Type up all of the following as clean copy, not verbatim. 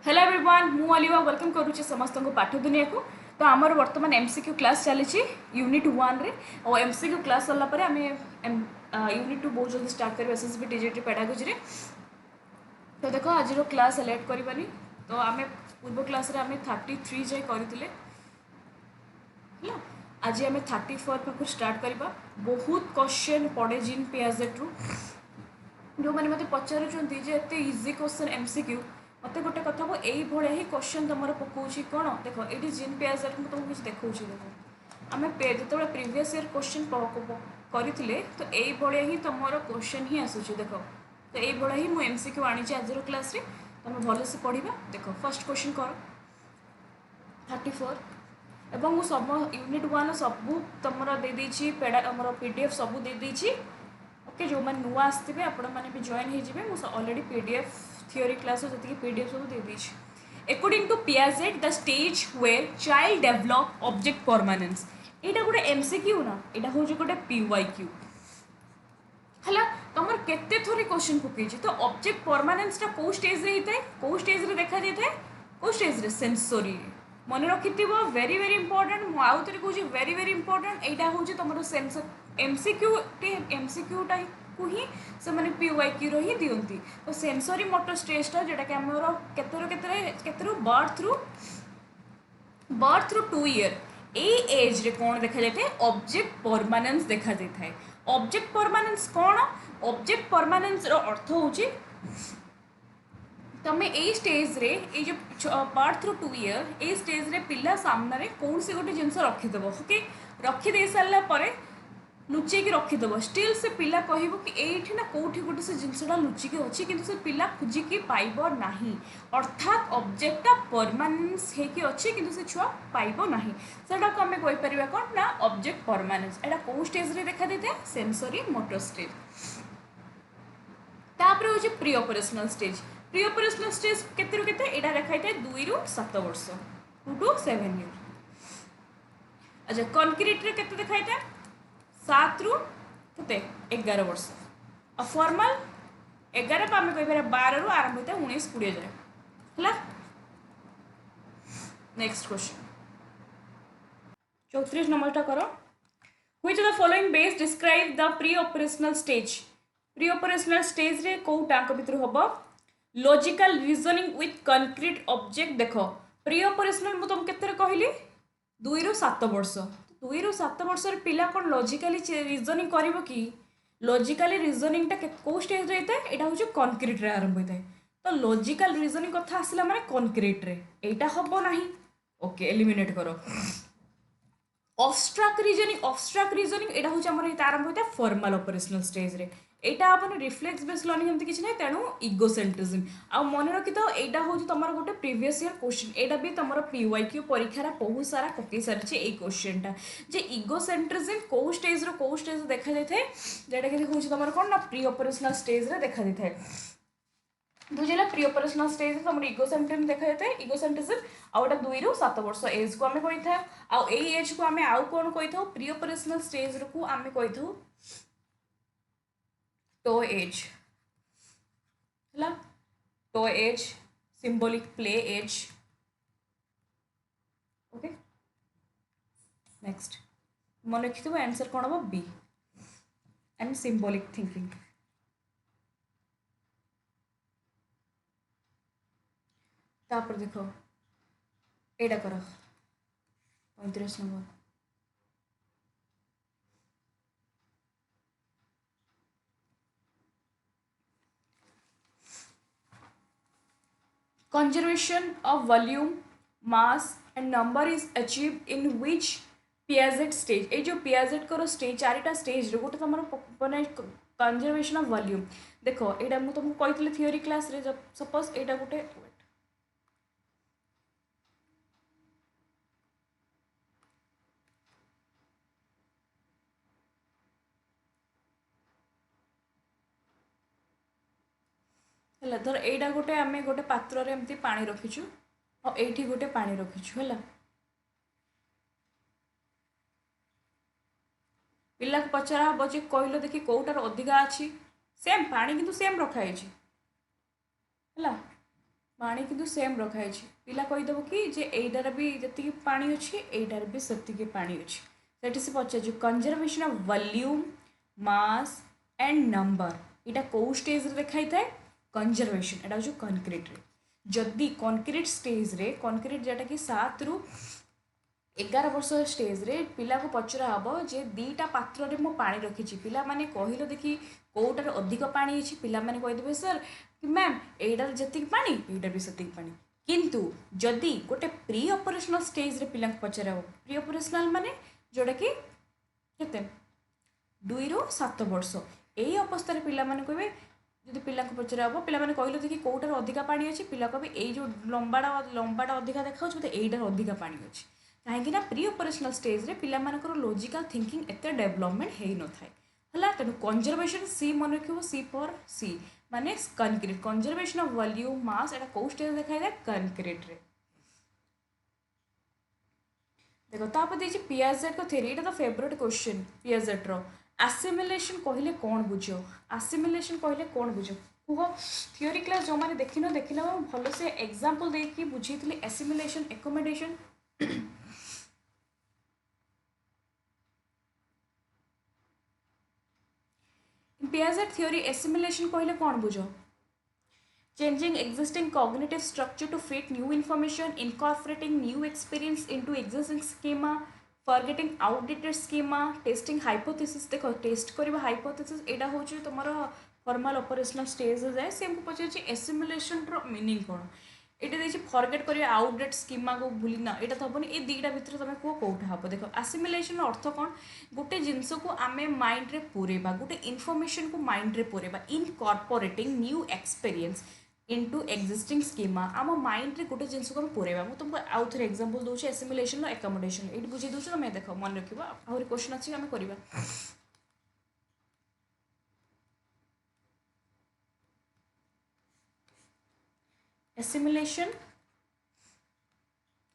Hello everyone मु अलिवा welcome करुच्ची समस्त को पाठ दुनिया को। तो आमर वर्तमान एमसीक्यू क्लास चली यूनिट 1 रे और एमसीक्यू क्लास सरला परे आमे यूनिट 2 बहुत जल्दी स्टार्ट कर एसएसबी टीजीटी पेडागोजी रे। तो देखो आज क्लास लेट करबानी। तो आमे पूर्व क्लास रे आमे 33 जाय करथिले हला। आज आमे 34 पाखु स्टार्ट करबा। बहुत क्वेश्चन पड़े जिन पियाजेट रु जो मैंने मत पचारुंट जे एत इजी क्वेश्चन एमसीक्यू मत गोटे कथा को यही भाया ही क्वेश्चन तुम पकाऊँ कौन देख ये जिन पेज तुमको किसी देखा देख आम जो प्रिवियस ईयर क्वेश्चन करते तो यही भाया ही तुम क्वेश्चन ही आसूँ देख। तो यही भाया ही मुझे एमसीक्यू आनी आज क्लास रे तुम भलसे पढ़ा। देख फर्स्ट क्वेश्चन कर 34 एवं मु सब यूनिट 1 सबू तुम दे पेडा पीडीएफ सबू दे ओके। जो मैंने नुआ आसते आपण मैंने भी जॉइन हो ऑलरेडी पीडीएफ थियोरी क्लास जी पीडीएफ सब दे दी। According to Piaget the stage where child develop object permanence यहाँ गोटे एमसीक्यू ना यहाँ हूँ गोटे पीवाईक्यू है। तुम केते थोड़ी क्वेश्चन पकई तो ऑब्जेक्ट परमानेंसटा कौ स्टेज रे होता है कौ स्टेज रे देखा जाए कौ स्टेज रे सेंसरी मन रखि वेरी वेरी इंपोर्टेंट मुझे आउ थे कहूँ वेरी वेरी इंपोर्टेंट यहाँ हूँ तुम सेंसर एमसीक्यूटा को ही से मैंने पीवाईक्यू ही दिखती। तो सेंसरी मोटर स्टेजटा जोटा कि आमर केतरु बर्थ रु 2 ईयर ए एज रे कौन देखा जाए ऑब्जेक्ट परमानेंस देखा जाए। ऑब्जेक्ट परमानेंस कौन ऑब्जेक्ट परमानेंस रो अर्थ होची तमें ए स्टेज रे ए जो बर्थ रु 2 ईयर ए स्टेज रे पिला सामने कौन सी गोटे जिनस रखिदेव ओके रखिदे सारा पर लुचेक रखिदेव स्टिल से पिला कहब कि ये ना कौटी गोटे से जिनसा लुचिकी अच्छी कि से पिला खोजिकी पाइब ना अर्थात ऑब्जेक्टा परमानेंस होकि अच्छी कि से छुआ पाइब ना से आम कहीपर कौन ना ऑब्जेक्ट परमानेंस एटा कौ स्टेज रे देखा देता है सेंसरी मोटर स्टेज। तापर हूँ pre operational stage pre operational stage केते केते एटा देखा था 2 रु 7 वर्ष 2 to 7 ईयर। अच्छा कंक्रीट रे केते देखा था 7 रु केते 11 वर्ष और फॉर्मल 11 आम कह 12 रु आरंभ होता है 19-20 जाए है। नेक्स्ट क्वेश्चन 34 नंबरटा करो which of the following best describe the pre operational stage. Pre operational stage रे को टाक भितर हम logical reasoning with concrete object देख प्री ऑपरेशनल मुझे तुम केते कहली 2 रु 7 वर्ष 2 रु 7 वर्ष पिला कौन लॉजिकली रीजनिंग कर कि लॉजिकली रीजनिंगटा कौ स्टेज रे होता है यहाँ हूँ कंक्रीट रे आरंभ होता है। तो लॉजिकल रीजनिंग कथा आसला माने कंक्रीट रे एटा हम ना ओके एलिमिनेट करो। ऑब्स्ट्राक्ट रीजनिंग यहाँ हूँ आरंभ होता है फॉर्मल ऑपरेशनल स्टेज रे एटा अपन रिफ्लेक्स बेस्ड लर्निंग एमती किसी ना तेणु इगोसेंट्रिज्म आ मन रखि तो यहाँ हूँ तुम गोटे प्रीवियस ईयर क्वेश्चन यहाँ भी तुम पीवाईक्यू परीक्षार बहुत सारा पकई सारी ये क्वेश्चनटा जे इगोसेंट्रिज्म कौ स्टेज देखा जाए जोटा कि हूँ तुम कौन ना प्री ऑपरेशनल स्टेज रे देखा जाए है। बुझेगा प्री ऑपरेशनल स्टेज तुम इगोसेंट्रिज्म देखा जाए इगोसेंट्रिज्म आउटा 2 रु 7 वर्ष एज को आम कही था आउ एज को आम आउ कौन कही था प्री ऑपरेशनल स्टेज को आम कही था टो एज है टो एज सिंबॉलिक प्ले एज ओके। नेक्स्ट मन रखि थो आंसर कौन हम बी एंड सिंबॉलिक थिंकिंग। तापर देख एटा कर 35 number conservation of volume mass and number is achieved in which Piaget stage ये जो Piaget करो स्टेज चारिटा स्टेज रे गोटे तुम माने कंजर्वेशन ऑफ वॉल्यूम देख यहाँ मुझे तुमको कही थियोरी क्लास रे जब सपोज यहाँ गोटे है धर यहाँ गोटे आम गोटे पात्र एमती पानी रखीचु और ये गोटे पानी रखीचु है पिला पचरा हम जे कहल देखी कौटार अधिका अच्छी सेम पानी किंतु सेम रखाई है पानी किंतु सेम रखाई पिला कहीदेव कि जे एटार भी जी पानी अच्छी एटार भी से पानी अच्छी सेठी से पचार conservation of volume mass and number यहाँ कौ स्टेज देखाई थाए कंजर्वेशन एटा हूँ कंक्रीट रे जदि कंक्रीट स्टेज रे कंक्रीट जोटा कि 7 ରୁ 11 वर्ष स्टेज रे पिला को पचरा हम जे दीटा पात्र रे मो पानी रखी पिला माने कहलो देखी कौटार अधिक पानी अच्छी पिला माने कहीदेवे सर कि मैम एटार जी पानी एटार भी से पानी किंतु जदि गोटे प्री ऑपरेशनल स्टेज रे पिला पचरा प्री ऑपरेशनल माने जोटा कि केते 2 ରୁ 7 वर्ष यही अवस्था पिला माने कहबे जदि पिला को पचरा हम पिला माने कहलो देखी कौटार अधिका पानी अच्छी पिला कहबे एई जो लंबाटा अधिका देखा मते एटार अधिका पानी अच्छी कहीं प्री ऑपरेशनल स्टेज रे पिला मानकर लॉजिकल थिंकिंग एते डेवलपमेंट हो न थाए हला तेणु कंजर्वेशन सी मन रखिबो सी फॉर सी माने कंक्रीट कंजर्वेशन ऑफ वॉल्यूम मास एटा को स्टेज देखाई दे कंक्रीट रे देखो तापर देछि पियाजेट को थ्योरी एटा तो फेवरेट क्वेश्चन पियाजेट रो एसिमिलेशन कहले कोन बुझो एसिमिलेशन कहले कोन बुझो कुह थ्योरी क्लास जो माने देखिनो देखिला भलो से एग्जांपल देकी बुझीतली assimilation accommodation Piaget theory assimilation कहले कौन बुझ changing existing cognitive structure to fit new information incorporating new experience into existing schema forgetting outdated schema testing hypothesis देख टेस्ट करबा हाइपोथेसिस एटा होची तुमरो फॉर्मल ऑपरेशनल स्टेज जाए से हमको पचार एसिमिलेशन रो मीनिंग कौन ये देखिए फॉरगेट करिए आउटडेट स्कीमा को भूली ना यहाँ तो हेनी ये दुईटा भितर तुम कह कौटा हम देख एसिमिलेशन अर्थ कौन गोटे जिनस को आम माइंड रे पुरेबा गोटे इनफॉरमेशन को माइंड रे पुरेबा incorporating new experience into existing schema आम माइंड रे गोटे जिनस को आम पुरेबा मुझे तुमको आउ थे एग्जांपल दूसरी एसिमिलेशन एकोमोडेशन ये बुझे दूसरी तुम देख मन रखा आहरी क्वेश्चन अच्छी आम करवा assimilation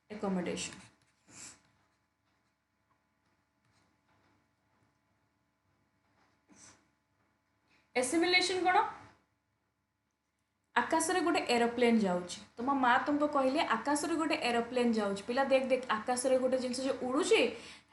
accommodation assimilation कौन आकाश रे गोटे एरोप्लेन जाउची तुम माँ तुमको कहले आकाश रे गोटे एरोप्लेन जाउची पिला देख देख आकाश रे गोटे जिनस जो उड़ुची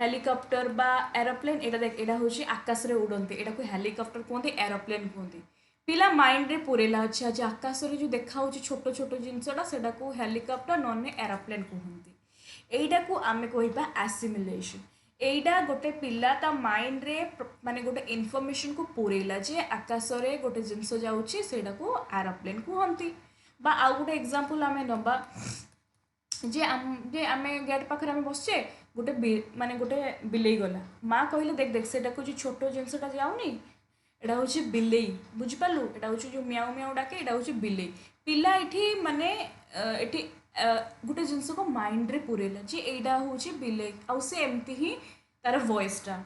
हेलिकॉप्टर बा एरोप्लेन एटा देख एटा होची आकाश रे उड़ंती एटा को हेलिकॉप्टर कहते एरोप्लेन कहते पिला माइंड रे पुरेला अच्छा जे आकाश रे जो देखा छोट छोट जिनसटा सेटा को हेलिकॉप्टर नन्हे एरोप्लेन कहते एटा को आमे कहबा एसिमिलेशन एटा गोटे पिला ता माइंड रे माने गोटे इनफॉरमेशन को पुरेला जे आकाश रे गोटे जिनस जाउची सेटा को एरोप्लेन कहते बा आउ गोटे एग्जांपल आमे नबा जे आमे गेट पाखरे आमे बसचे गोटे माने गोटे बिलेई गला माँ कहले देख देख सेटा को जो छोट जिनसटा जाउनी एटा हूँ बिलेई बुझिपारू एटा हूँ जो म्याऊ म्याऊ डाके एटा हूँ बिलेई पिला ये माने ये गोटे जिनस को माइंड रे पुरेला जे एटा हूँ बिलेई आउ से एमती ही तार वॉइसटा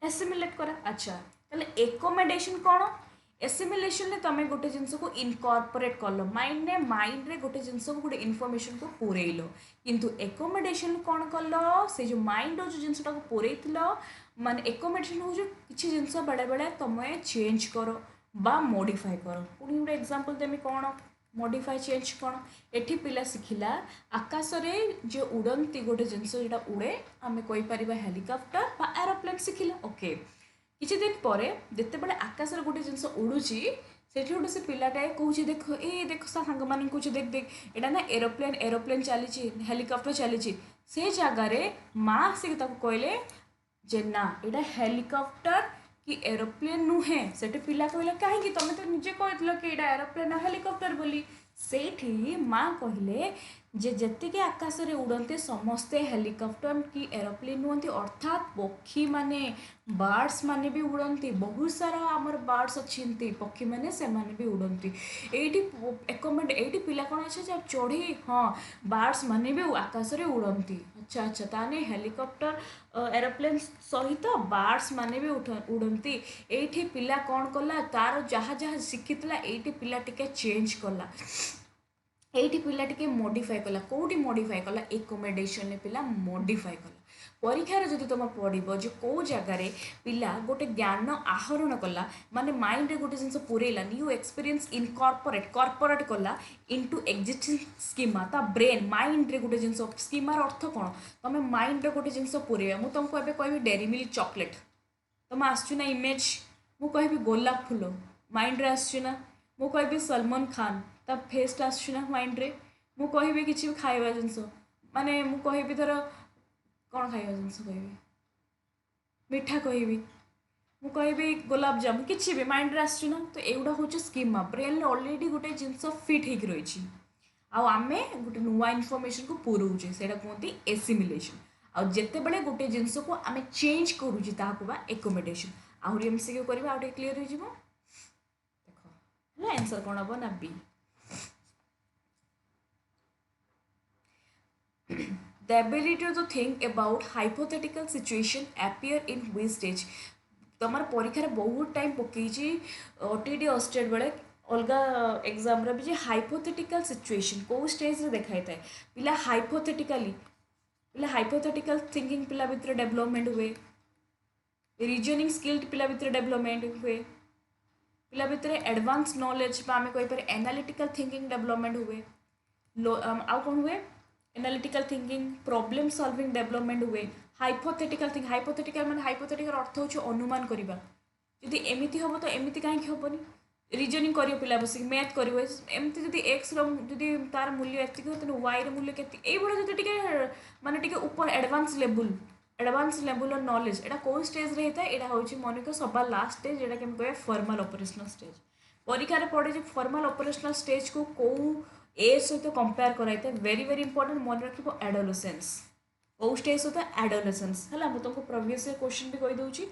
एसिमिलेट करा अच्छा ताले एकोमोडेशन कौन एसिमिलेशन ले तमें गोटे जिनस को इनकॉर्पोरेट कल माइंड रे गोटे जिनस को गोटे इनफॉरमेशन को पुरेल किंतु एकोमोडेशन कौन कल से जो माइंड जो जिनसटा को पुरेइथिल माने एकोमोडेशन हो जो किसी जिनस बेले बेले तुम्हें चेंज कर बा मॉडिफाई कर पुणी गोटे एग्जांपल देमी कौन मॉडिफाई चेंज कौन एठी पिला शिखिला आकाश रे जो उड़ंती गोटे जिनस जोटा उड़े आम कहीपर हेलिकॉप्टर बा एरोप्लेन शिखिला ओके किछि दिन पर जिते बड़े आकाश रे गोटे जिनस उड़ुची सेठी गोटे से पिलाटाए कहूँ देख ए देख सांग मान कह देख देख एटा ना एरोप्लेन एरोप्लेन चली हेलिकॉप्टर चली से जगार माँ से कहले जे ना एटा हेलिकॉप्टर कि एरोप्लेन नुहे से पिला कहला कहीं तुम तो निजे कहल कि एटा एरोप्लेन हेलिकॉप्टर बोली सेठी माँ कहले जे जेतिके आकाश रे उड़ते समस्ते हेलिकॉप्टर कि एरोप्लेन नुहति अर्थात पक्षी माने बर्ड्स माने भी उड़ती बहुत सारा आमर बर्ड्स अच्छी पक्षी माने से माने भी उड़ती एटी एकोमेंट एटी पिला कौन अच्छे जब चढ़ी हाँ बर्ड्स माने भी आकाश रे उड़ती अच्छा अच्छा ताने हेलिकॉप्टर एरोप्लेन सहित बर्ड्स माने भी उड़ती एठी पिला कौन कला तार जहाँ जहाँ शिखितला एटी पिला टिके चेंज कला এইটি পিলা টিকে মডিফাই কলা কোটি মডিফাই কলা একোমোডেশন পিলা মডিফাই কলা পরীক্ষার যদি তোমার পড়ব যে কেউ জায়গায় পিলা গোটে জ্ঞান আহরণ কলা মানে মাইন্ডে গোটে জিনিস পুরেলা নিউ এক্সপেরিয়েন্स কর্পোরেট কলা ইনটু এক্জিস্টিং স্कीमा ता ब्रेन माइंड रे गोटे जिनस स्कीमार अर्थ कौन तुम माइंड रे गोटे जिनस पुरेबा मु तुमको एबे कहबी डेरी मिल्क चॉकलेट तुम आसछु ना इमेज मु कहबी गोलाप फूल माइंड रे आसछु ना मु कहबी सलमान खान ता फेस टा आसछु ना माइंड रे मु कहबी किछि भी खाइबा जिनस माने मु कहबी धर कौन खाइबा जिनस कहबी मिठा कहबी मु कहबी गोलाप जामुन किछि भी माइंड रे आसछु ना तो एगुडा होचे स्कीमा ब्रेन रे ऑलरेडी गोटे जिनस फिट हेक रहिछि आउ आमे गोटे नुआ इनफॉरमेशन को पुरोचे सेटा कहते एसिमिलेशन आउ जेते बेले गोटे जिनस को आमे चेंज करूची ताको बा एकोमोडेशन आहुरी एमसीक्यू करबा आउटे क्लियर हो जिवो देखो हला आंसर कोन हबो ना B the ability to think about hypothetical situation appear in which stage तमर परीक्षा बहुत टाइम पकई ओटीडी अस्टेट बेले अलग एग्जाम भी जे हाइपोथेटिकल सिचुएशन कौ स्टेज रे देखाई थाए पिला हाइपोथेटिकल थिंकिंग पिला भितर डेवलपमेंट हुए रीजनिंग स्किल पिला भितर डेवलपमेंट हुए पिला भितर एडवांस नॉलेज आम कहीपर एनालिटिकल थिंकिंग डेवलपमेंट हुए आउ कौन हुए analytical thinking problem solving development हुए हाइपोथेटिकल माने हाइपोथेटिकल अर्थ होची अनुमान करबा यदि एमिति हम तो एमिति काहे हेबनी रीजनिंग करियो पिला बसिक मैथ करियो एमती जदि एक्स रो जदि तार मूल्य एतिक तो वाई रो मूल्य केति एई बडा जदि टिके माने टिके ऊपर एडवांस लेवल ऑफ नॉलेज एटा को स्टेज रे हेता एटा होची मन को सबा लास्ट स्टेज एटा केम कहबे फॉर्मल ऑपरेशनल स्टेज परीक्षा रे पड़े जे फॉर्मल ऑपरेशनल स्टेज को एज सहित कंपेयर कराइते वेरी वेरी इंपोर्टेंट मन रखिबो एडोलेसेंस ओ स्टेज सहित एडोलेसेंस हला मु तुमको प्रीवियस क्वेश्चन भी कहि दउची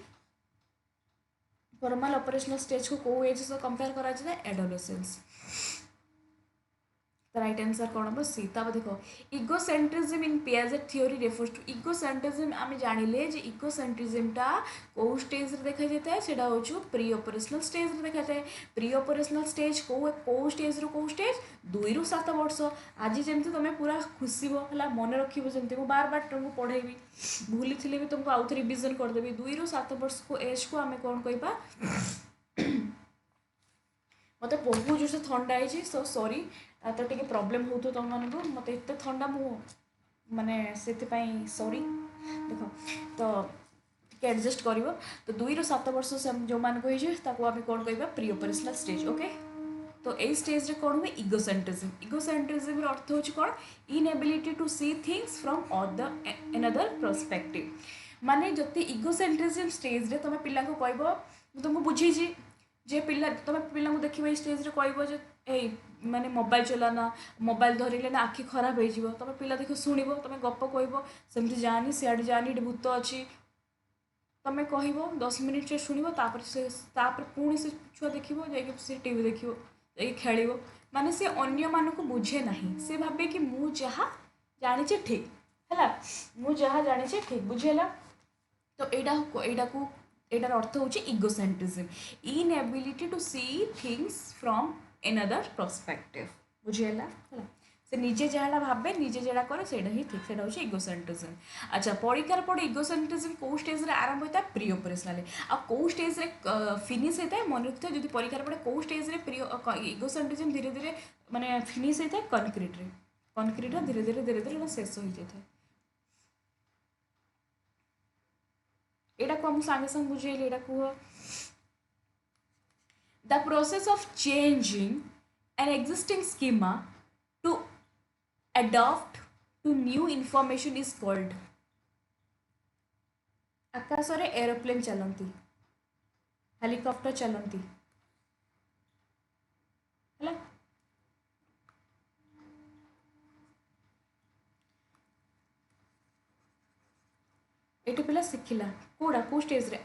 फॉर्मल ऑपरेशनल स्टेज को एज से कंपेयर करा जाए एडोलेसेंस द राइट आंसर कौन हम सी तब देखो इगोसेंट्रिज्म इन पियाजेट थ्योरी रेफर्स टू इगोसेंट्रिज्म आम जानिले जे इगोसेंट्रिज्म टा को स्टेज रे देखा जाता है सेटा होछु प्री ऑपरेशनल स्टेज रे देखा जाए प्री ऑपरेशनल स्टेज को स्टेज रो को स्टेज 2 ରୁ 7 वर्ष आज जेमती तुम पूरा खुशीबो हला मन रखिबो जेमती मु बार बार तुमको पढ़ेबी भूली थिले भी तुमको आउ थे रिवीजन कर देबी 2 ରୁ 7 वर्ष को एज को आमे कोन कहबा मत बहुत जोर से थंडा है सो सॉरी तो टे प्रॉब्लम हो तुम मानक मत एत थंडा मु माने से सॉरी देख तो एडजस्ट कर तो 2 ରୁ 7 वर्ष जो मान आम कौन कह प्री ऑपरेशनल स्टेज ओके तो यही स्टेज रे कौन हुए इगोसेंट्रिज्म अर्थ हो कौन inability to see things from another perspective माने जति इगोसेंट्रिज्म स्टेज रे तुम पिला को कहबो तुमको बुझी जे पिला तुम पिला देखिए स्टेज रे कहबो जे ए माने मोबाइल चलाना मोबाइल धरिले ना आखि खराब हो तुम पिला देख शुणव तुम गप कह सेमती जानी सियाड़े जानी ये भूत अच्छी तुम कह 10 मिनिट से शुणव तापर पुणी से छुआ देख जा टीवी देख जा खेल माने से अन्य मान को बुझे ना से भावे कि मु जहाँ जानी ठीक है मु जहाँ जानी ठीक बुझेला तो यहाँ को एटार अर्थ हो egocentrism inability to see things from another perspective बुझेला से निजे जहाँ भावे निजे जहाँ करे से ही ठीक से हूँ इगोसेंट्रिज्म अच्छा परीक्षार पड़े इगोसेंट्रिज्म कौ स्टेज रे आरंभ होता है प्री ऑपरेशनल आ कौ स्टेज रे फिनिश होता है मन रखता है जो परीक्षार पड़े कौ स्टेज रे प्री इगोसेंट्रिज्म धीरे धीरे माने फिनिश होता है कनक्रीट धीरे धीरे शेष हो जाता है एटा को हम संगे संग बुझेली एटा को the process of changing an existing schema to adapt to new information is called आकाश रे एरोप्लेन चलती हेलीकॉप्टर चलती है ये पिला शिखला कौड़ा कौ स्टेज रे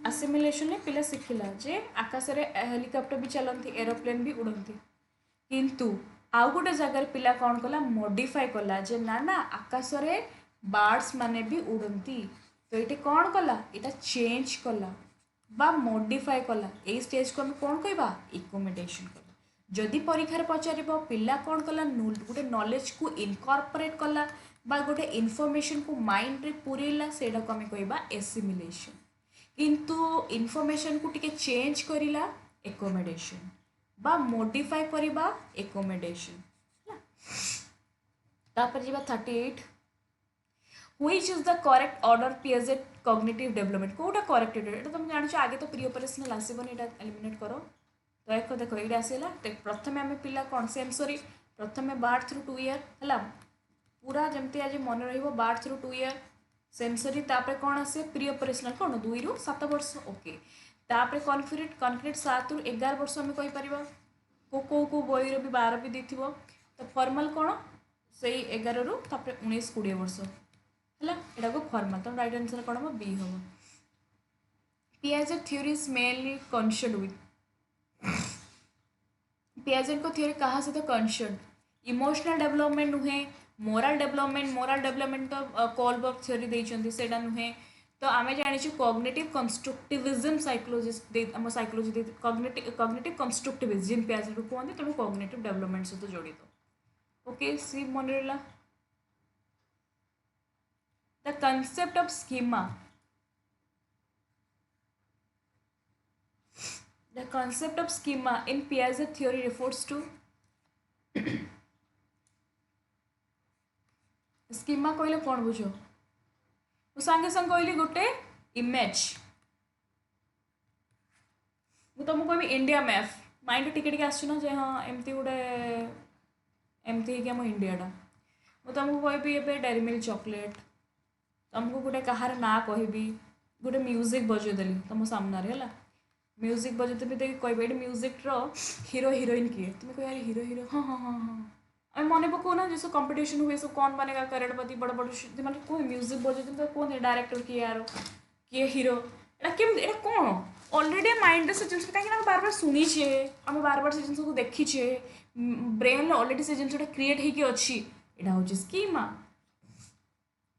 असिमिलेशन ने पिला शिखला जे आकाश रे हेलीकॉप्टर भी चलती एरोप्लेन भी उड़ती किंतु आउ गोटे जगार पिला कौन कला मॉडिफाई कला जे ना आकाश रे बर्ड्स माने भी उड़ती तो ये कौन कला यहाँ चेंज कला बा मॉडिफाई कला ए स्टेज को हम कौन कहबा एकोमोडेशन कला जदि परीक्षार पचारिबो पिला कौन कला गोटे नॉलेज को इनकॉर्पोरेट कला बा गोटे इनफॉरमेशन को माइंड रे पुरेला सेटा को हम कहबा एसिमिलेशन किंतु इनफॉरमेशन को टिके चेंज करिला एकोमोडेशन बा मॉडिफाई करिबा एकोमोडेशन तापर जीवा 38 which is the correct order Piaget cognitive development Kota correct order एटा तुम जान आगे तो प्री ऑपरेशनल आसीबनी एटा एलिमिनेट करो तो एक देखो एटा आसीला प्रथमे आमे पिला कौन सेंसरी प्रथमे बार्थ थ्रू 2 ईयर हला पूरा जमती आज मन रहिबो बार्थ थ्रू 2 ईयर सेंसरी तापर कौन आसे प्री ऑपरेशनल कौन 2 रु 7 वर्ष ओके तापर कॉन्क्रीट 7 रु 11 वर्ष आमे कहि परिबा को बही रो भी 12 भी देथिबो तो फॉर्मल कौन सेई 11 रु तापर 19 20 वर्ष है एटा को फॉर्मल तो राइट आंसर कौन हम बी हम Piaget theory is mainly concerned with Piaget को थ्योरी कहाँ से तो कंसर्न्ड इमोशनल डेवलपमेंट नुहे मोराल डेवलपमेंट तो कोलबर्ग थ्योरी देइछंती सेटा नुहे तो आम जानी कॉग्निटिव कंस्ट्रक्टिविज्म साइकोलॉजिस्ट आम साइकोलॉजी कॉग्निटिव कंस्ट्रक्टिविज्म जिन पियाजेट को कहते तेणु कॉग्निटिव डेवलपमेंट सहित जड़ित ओके सी मन रहा the concept of schema in Piaget theory refers to schema कहले कौन बुझ संगे संग कहली गोटे इमेज तुमको कहबी इंडिया मैप माइंड टिके आसुना जे हाँ एमती गोटे एमती आम इंडियाटा मुझे तुमको कहबी ए डेयरी मिल्क चॉकलेट तुमको गोटे कहार ना कहबी गोटे म्यूजिक बजेदेली तुम सामने है म्यूजिक बजेदेवी देखिए कह ये म्यूजिक हीरो हिरोइन किए तुम कह यार हीरो हीरो हाँ हाँ हाँ हाँ आम मन पकाना जो सब कंपटीशन हुए सब कौन बनेगा करोड़पति बड़ बड़ मैंने कह म्यूजिक बजे तो कौन डायरेक्टर किए यार किए हीरो एटा कौन ऑलरेडी माइंड से जिन कहीं बार बार शुणीचे आम बार बार से जिन को देखीचे ब्रेन ऑलरेडी से जिनटा क्रिएट होगी अच्छी यहाँ हूँ स्कीमा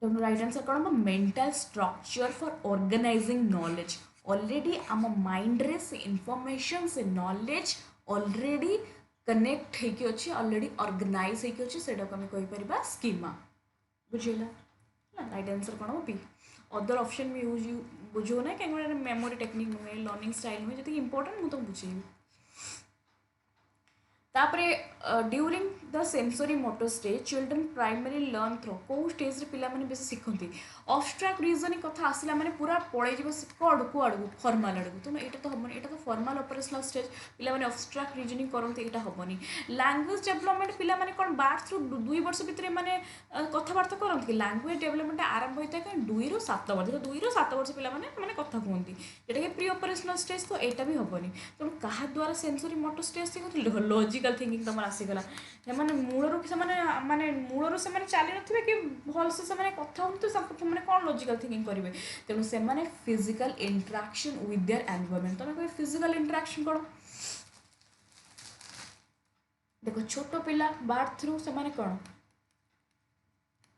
तो राइट आंसर कौन हम mental structure for organising knowledge already आम माइंड रे से इनफॉरमेशन से नॉलेज ऑलरेडी कनेक्ट होगी अच्छी ऑलरेडी ऑर्गेनाइज होगी अच्छी से आम कहीपर स्कीमा बुझेगा राइट आंसर कौन हम बी अदर ऑप्शन भी यूज बुझो ना कहीं मेमोरी टेक्निक नुहे लर्निंग स्टाइल नुहे जी इंपोर्टेंट मुझे बुझेबी तापरे during the sensory motor stage children primary learn through कौ स्टेज रे पिला माने बेसी शिखती अब्स्ट्राक्ट रीजनिंग कथा आसला माने पूरा पड़े कड़ को आड़ू फॉर्माल आड़ू तो यहाँ तो हेनी यहाँ तो फॉर्माल ऑपरेशनल स्टेज पिला माने अब्स्ट्राक्ट रीजनिंग करते यहाँ हेनी लैंग्वेज डेवलपमेंट पिला माने कौन 12 थ्रू 2 वर्ष भितर माने कथबार्ता करते कि लैंग्वेज डेवलपमेंट आरंभ होता है कहीं 2 ରୁ 7 वर्ष तो 2 ରୁ 7 वर्ष पिला माने कथा कहते जोटा कि प्री ऑपरेशनल स्टेज तो यहाँ भी हेनी तो क्या द्वारा सेंसरी मोटर स्टेज से लॉजिकल थिंकिंग तुम आसीगला मूलर से माने मूलर से चली ना कि भलसे से कथा हो कौन लॉजिकल थिंकिंग करेंगे तेणु से physical interaction with their environment तुम कह फिजिकल इंटरेक्शन कौन देखो छोट पिला बार्थ थ्रू से कौन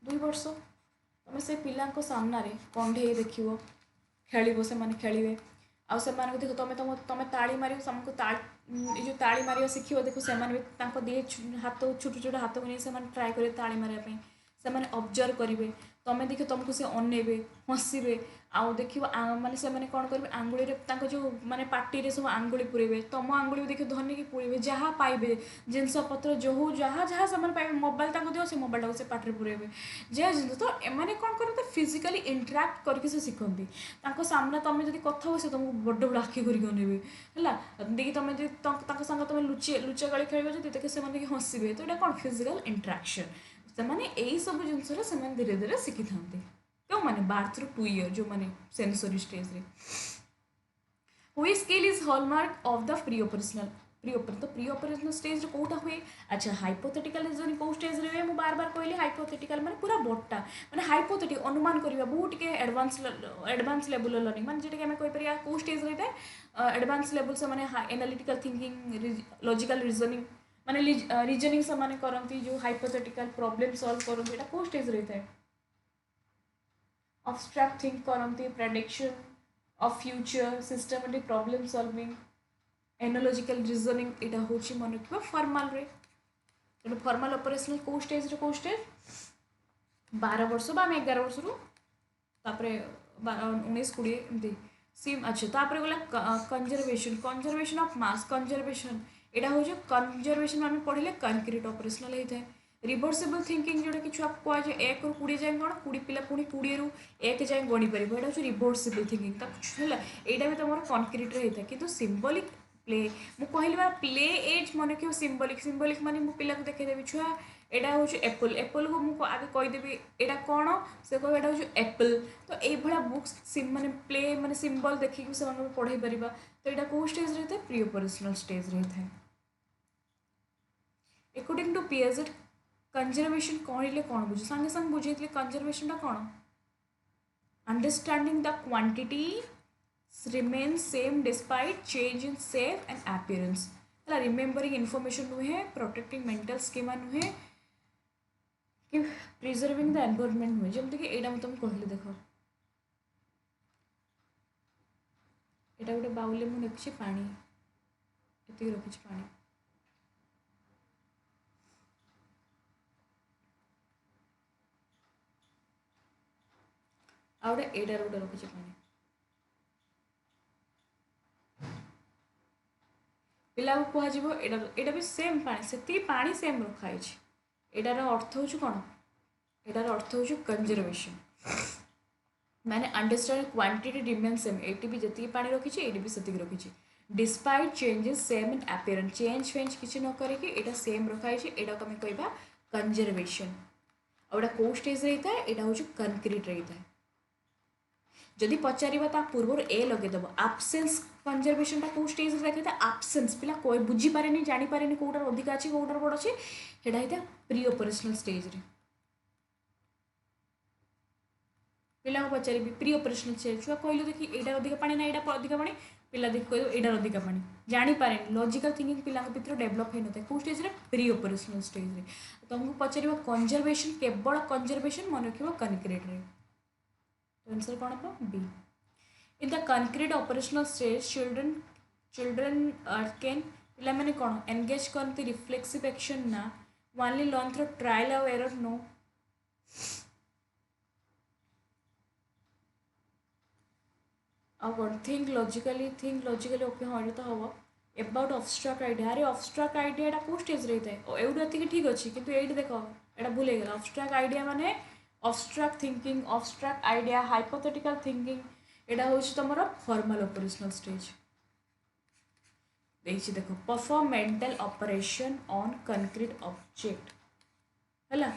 2 वर्ष तुम से पिला सामने कंढे देख खेल से खेलेंगे आउ से देख तुम तुम तुम ताली मार समको जो ताली मार शिख देखो से दिए हाथ छोट छोट हाथ को नहीं ट्राए करेंगे ताली मारे से ऑब्जर्व करेंगे तुम देख तुमको से अनेबे हसबे आउ देख माने से कौन करेंगे आंगुली जो माने पार्टी रे सब आंगुली पुरेबे तुम आंगुली देख धनी की पुरेबे जहाँ पाइबे जिनपतर जो जहाँ जहाँ से पाइबे मोबाइल दियो से मोबाइल से पार्टी पुरेबे जहाँ जिन तो एम कौन करते फिजिकाली इंटराक्ट करके से शिखती सामने तुम जब कथा हो तुमको बड़ बड़ आखि करके अनेबे है देखिए तुम संग तुम लुचा गाड़ी खेल देखे से हसबे तो यहाँ कौन फिजिकाल इंटराक्शन से सब जिन धीरे धीरे शिखी था क्यों मैंने 12 थ्रू 2 ईयर जो मैंने सेंसरी स्टेज रे हुई skill is hallmark of the pre operational stage रे कोटा हुए अच्छा हाइपोथेटिकल रीजनिंग को स्टेज रे मैं बार बार कहली हाइपोथेटिकल माने पूरा बट्टा माने हाइपोथेटिक अनुमान करबा बहुत के एडवांस लेवल लर्निंग माने जेटा के हमें कहि परिया को स्टेज रे एडवांस लेवल से माने एनालिटिकल थिंकिंग लॉजिकल रीजनिंग माने रीजनिंग से माने करंती जो हाइपोथेटिकल प्रॉब्लम सॉल्व करंती एटा को स्टेज रे था अब्स्ट्रैक्ट थिंक करती prediction of future systematic problem solving analogical reasoning यहाँ हूँ मन रखा फॉर्मल रे तेणु फॉर्मल ऑपरेशनल को स्टेज रे को स्टेज 12 वर्ष बा 11 वर्ष रु तापरे 19-20 एमती सिम अच्छा तापरे गला कंजर्वेशन ऑफ मास कंजर्वेशन यहाँ हूँ कंजर्वेशन आम पढ़े कंक्रीट ऑपरेशनल होता है रिवर्सिबल थिंकिंग जोटा कि छुआ कहुए 1 ରୁ 20 जाए कौन 20 पिला पुणी 20 ରୁ 1 जाए गणी पार यहाँ हूँ रिवर्सिबल थिंकिंग है यहाँ भी तुम कंक्रीट होता है कि सिम्बॉलिक प्ले मु कहली बा प्ले एज मन क्यों सिम्बॉलिक सिम्बॉलिक माने मु पिला को देखैदेवी छुआ एटा हूँ एप्पल एप्पल को मुझे आगे कहीदेवी एटा कौन से कह एटा हूँ एप्पल तो ये बुक्स माने प्ले माने सिम्बल देखिए से पढ़ाई पार तो यहाँ कौ स्टेज रहता है प्री ऑपरेशनल स्टेज रहता है अकॉर्डिंग टू पियाजेट कंजर्वेशन कहले कौन बुझे सांगे सांगे बुझे कंजर्वेशन कौन understanding the quantity remains same despite change in shape and appearance है रिमेम्बरिंग इनफॉरमेशन नुहे प्रोटेक्टिंग मेंटल स्कीमा नुहे कि प्रिजर्विंग द एनवायरनमेंट नुहे जमती कि एटा मैं तुमको कहली देख एटा गोटे बाउल में रखी पानी ये रखी पानी आ गोटे एटार गोटे रखी पानी पिला को कह भी सेम पानी से पानी सेम रखाई एटार अर्थ हूँ कौन एटार अर्थ हूँ कंजर्वेशन माने अंडरस्टैंड क्वांटिटी रिमेन सेम ये भी जी पानी रखी ये भी से रखी despite changes same in appearance change फेंज किसी न करके सेम रखाई यहाँ को आम कह कंजर्वेशन आउटा कौ स्टेज रहता है यहाँ हूँ कंक्रीट रहता है जदि पचार पूर्व ए लगेदेव आब्सेंस कंजर्वेशन कौ स्टेज रखा आब्सेंस पिला कोई बुझीपारे जानीपारे कौटार अधिक अच्छी कौटार बड़ अच्छे यहाँ होता प्री ऑपरेशनल स्टेज रे पिला को पचारि प्री ऑपरेशनल स्टेज छुआ कहलु देखी यहाँ अधिक पानी ना यहाँ अधिक पानी पिला देख कह यहाँ अधिक पानी जानीपारे लॉजिकल थिंकिंग पिला भर डेभलप हो ना कौ स्टेज रे प्री ऑपरेशनल स्टेज रे तुमको पचार कंजर्वेशन केवल कंजर्वेशन मन रख कंक्रीट रे आंसर कौन हम be in the concrete operational stage children can पिला मैंने कौन एंगेज करती रिफ्लेक्सिव एक्शन ना ओनली लर्न थ्रू ट्रायल और एरर नो कौन थिंक लॉजिकली ओके हाँ ये तो हम एबाउट अब्स्ट्राक्ट आइडिया अरे अब्स्ट्राक्ट आइडिया कौ स्टेज रहता है एवढी ठीक अच्छे कि ये देख यहाँ भूल गला अब्स्ट्राक्ट आइडिया माने abstract thinking abstract idea hypothetical thinking यहाँ हूँ तुम फॉर्मल ऑपरेशनल स्टेज देखिए देख perform mental operation on concrete object है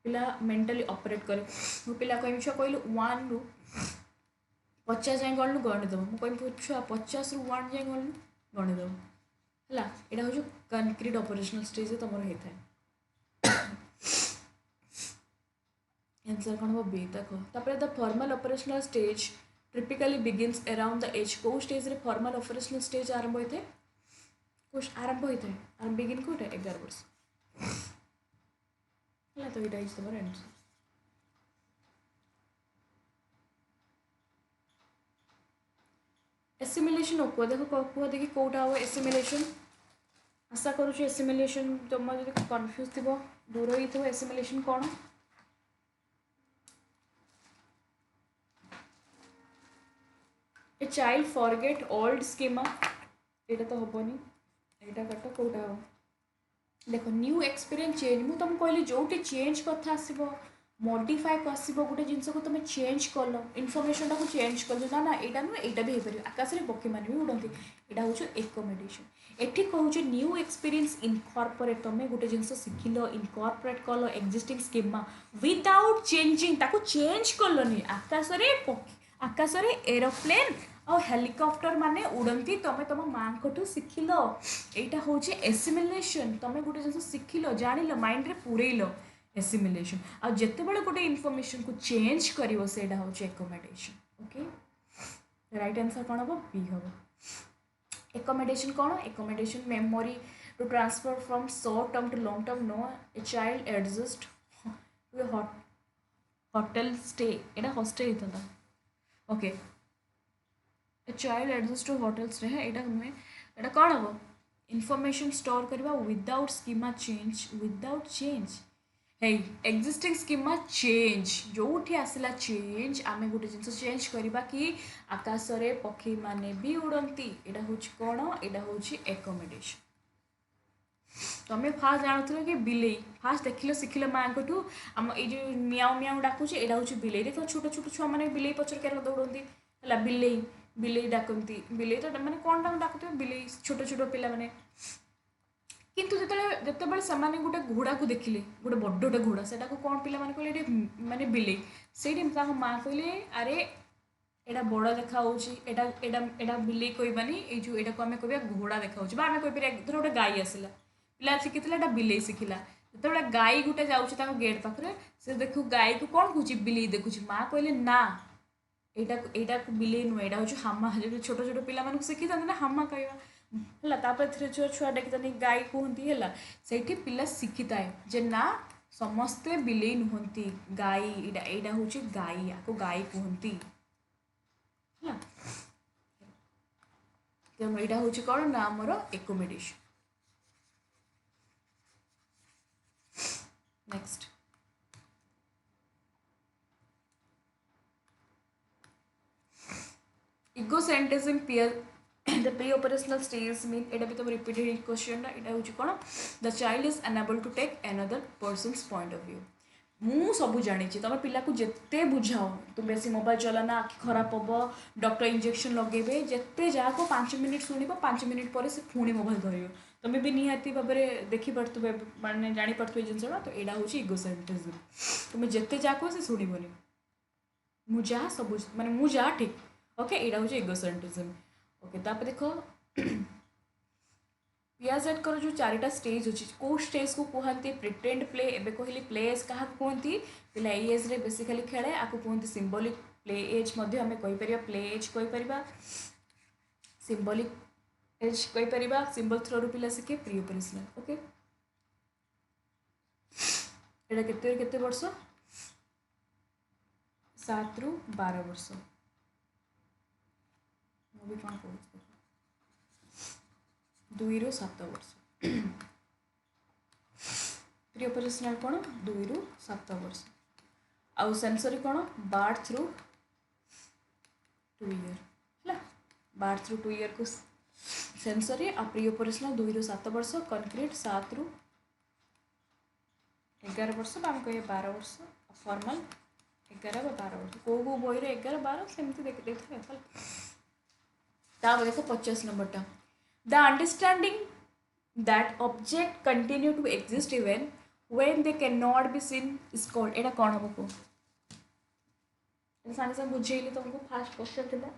पिला मेंटली ऑपरेट करे पिला कह छुआ कहलु 1 ରୁ 50 जाए गणु गणिदेव मुझे छुआ 50 ରୁ 1 जाए गणु गणिदेव है यहाँ हूँ कंक्रीट ऑपरेशनल स्टेज तुम होता है आंसर कौन हम बी देख the formal operational stage typically begins around the age कौ स्टेज रे फॉर्मल ऑपरेशनल स्टेज आरंभ होता है आरंभ होता है आरंभ बिगिन कौटे 11 वर्ष है तो यहाँ तुम आंसर एसिमिलेशन ओको देख कह देखी कौटा हम एसिमिलेशन आशा करुँ एसिमिलेशन तुम जो कन्फ्यूज थी दूर ही थो एसिमिलेशन कौन a child forget old schema यहाँ तो हेनी यहाँ काट कौटा हम देख न्यू एक्सपीरियंस चेंज मुझे तुमको कहली जो चेंज कथा आसो मॉडिफाई आसो गोटे जिनस को तुम चेंज कल इनफर्मेशन टाक चेंज कर ना ना यहाँ नुह यहाँ भी हो पार आकाश में पक्षी मैंने भी उड़ती यहाँ हूँ एकमेडिएशन एटी कहूँ न्यू एक्सपीरियंस इनकॉर्पोरेट तुम गोटे जिनस शिखिल इनकॉर्पोरेट कल एक्जिस्टिंग स्कीमा विदाउट चेंजिंग ताको चेंज कलनि आकाश में एरोप्लेन और हेलिकॉप्टर माने उड़ती तुम तुम माँ को शिखिल यहाँ हूँ एसिमिलेशन तुम गोटे जिन शिखिल जान माइंड रे पुरैल एसिमिलेशन आ जिते बड़े गोटे इनफॉरमेशन को चेंज कर हूँ एकमेडिएशन ओके राइट आंसर कौन हम बी हम एकमेडिएशन कौन accommodation memory to transfer from short term to long term no a child adjust to hotel stay यहाँ हॉस्टेल होता okay child adjust to hotels रे एटा नुहे एटा कौन हम इनफॉरमेशन स्टोर करवा without schema change without change है एक्जिस्टिंग स्कीमा चेंज जोठी आसला चेंज आमे गोटे जिनस चेंज करवा कि आकाश रे पक्षी माने भी उड़ती एटा हूँ कौन एटा हूँ एकोमोडेशन तुम्हें फास्ट जानूल कि बिले फास्ट देख शिखिल माँ को आम ये मियाँ मियाँ डाकुचे यहाँ हूँ बिले देख छोट छोट छुआ मैंने बिले पचर क्या दौड़ती है बिले बिले डाकती बिले तो मैंने कौन डाकुते बिले छोट छोट पिला मैंने किंतु जिते से गोटे घोड़ा को देखिले गोटे बड़े घोड़ा से कौन पिला मैंने कहले माने बिले से माँ कहले अरे एटा बड़ देखा एटा बिले कहबानी ये आम कह घोड़ा देखा आम कह धर गोटे गाई आसला पिला शिखी एटा बिले शिखला जो गाई गोटे जाऊँ गेट पाखे से देखू गाई को कौन कौच बिले देखुची माँ कहले ना एटा बिले नुहे यहाँ हूँ हामा जो छोट छोट पिला मानक शिखी था ना हामा कहवा है छुआ छुआ डाकी गाई कहती है से पिला शिखी थाए जे ना समस्ते बिले नुहति गाई यहाँ हूँ गाई या गाई कहती है तेणु यहाँ हूँ कौन ना आमर accommodation next egocentrism the pre-operational stage mean एटा भी तुम repeated question एटा हूँ कौन the child is unable to take another person's point of view मु सबू जानी तुम पिला को जिते बुझाओ तुम बेस मोबाइल चलाना आखि खराब हम डॉक्टर इंजेक्शन लगे जिते जहाँ को 5 मिनिट शुण 5 मिनिट पर से पुणी मोबाइल धर तुम्हें भी निहाती भाव में देखिपे मानने जापे जिनसा तो यहाँ हूँ इगोसेंट्रिज्म तुम्हें जिते जहाँ कह से शुणबनी मुझा सब माने मुझा ठीक ओके यहाँ हूँ इगोसेंट्रिज्म ओके तापर देख पियाजेट कर जो 4टा स्टेज अच्छी कौ स्टेज को कहते प्रिटेंड प्ले एवं कहली प्ले एज क्या कहती पिला एज रे बेसिकली खेले आपको कहते सिंबॉलिक प्ले एज आम कहीपर प्ले एज कहीपर सिंबॉलिक एज कहीपर सिंबल थ्रो पिला शिखे प्री ऑपरेशनल ओके एटा केते वर्ष 7 ରୁ 12 वर्ष भी कौन कहूँ 2 ରୁ 7 वर्ष प्री ऑपरेशनल कौन 2 ରୁ 7 वर्ष आउ सेंसरी कौन बर्थ थ्रू 2 ईयर है बर्थ थ्रू 2 ईयर को सेंसरी आ प्री ऑपरेशनल 2 ରୁ 7 वर्ष कंक्रीट 7 ରୁ 11 वर्ष आम कह 12 वर्ष फॉर्मल 11 ବା 12 वर्ष कौ बही 11 12 सेमती देखते देखो 50 number the understanding that object continue to exist even when they can not be seen is called एटा कौन हम को सागे सागे बुझेली तुमको फास्ट क्वेश्चन थिला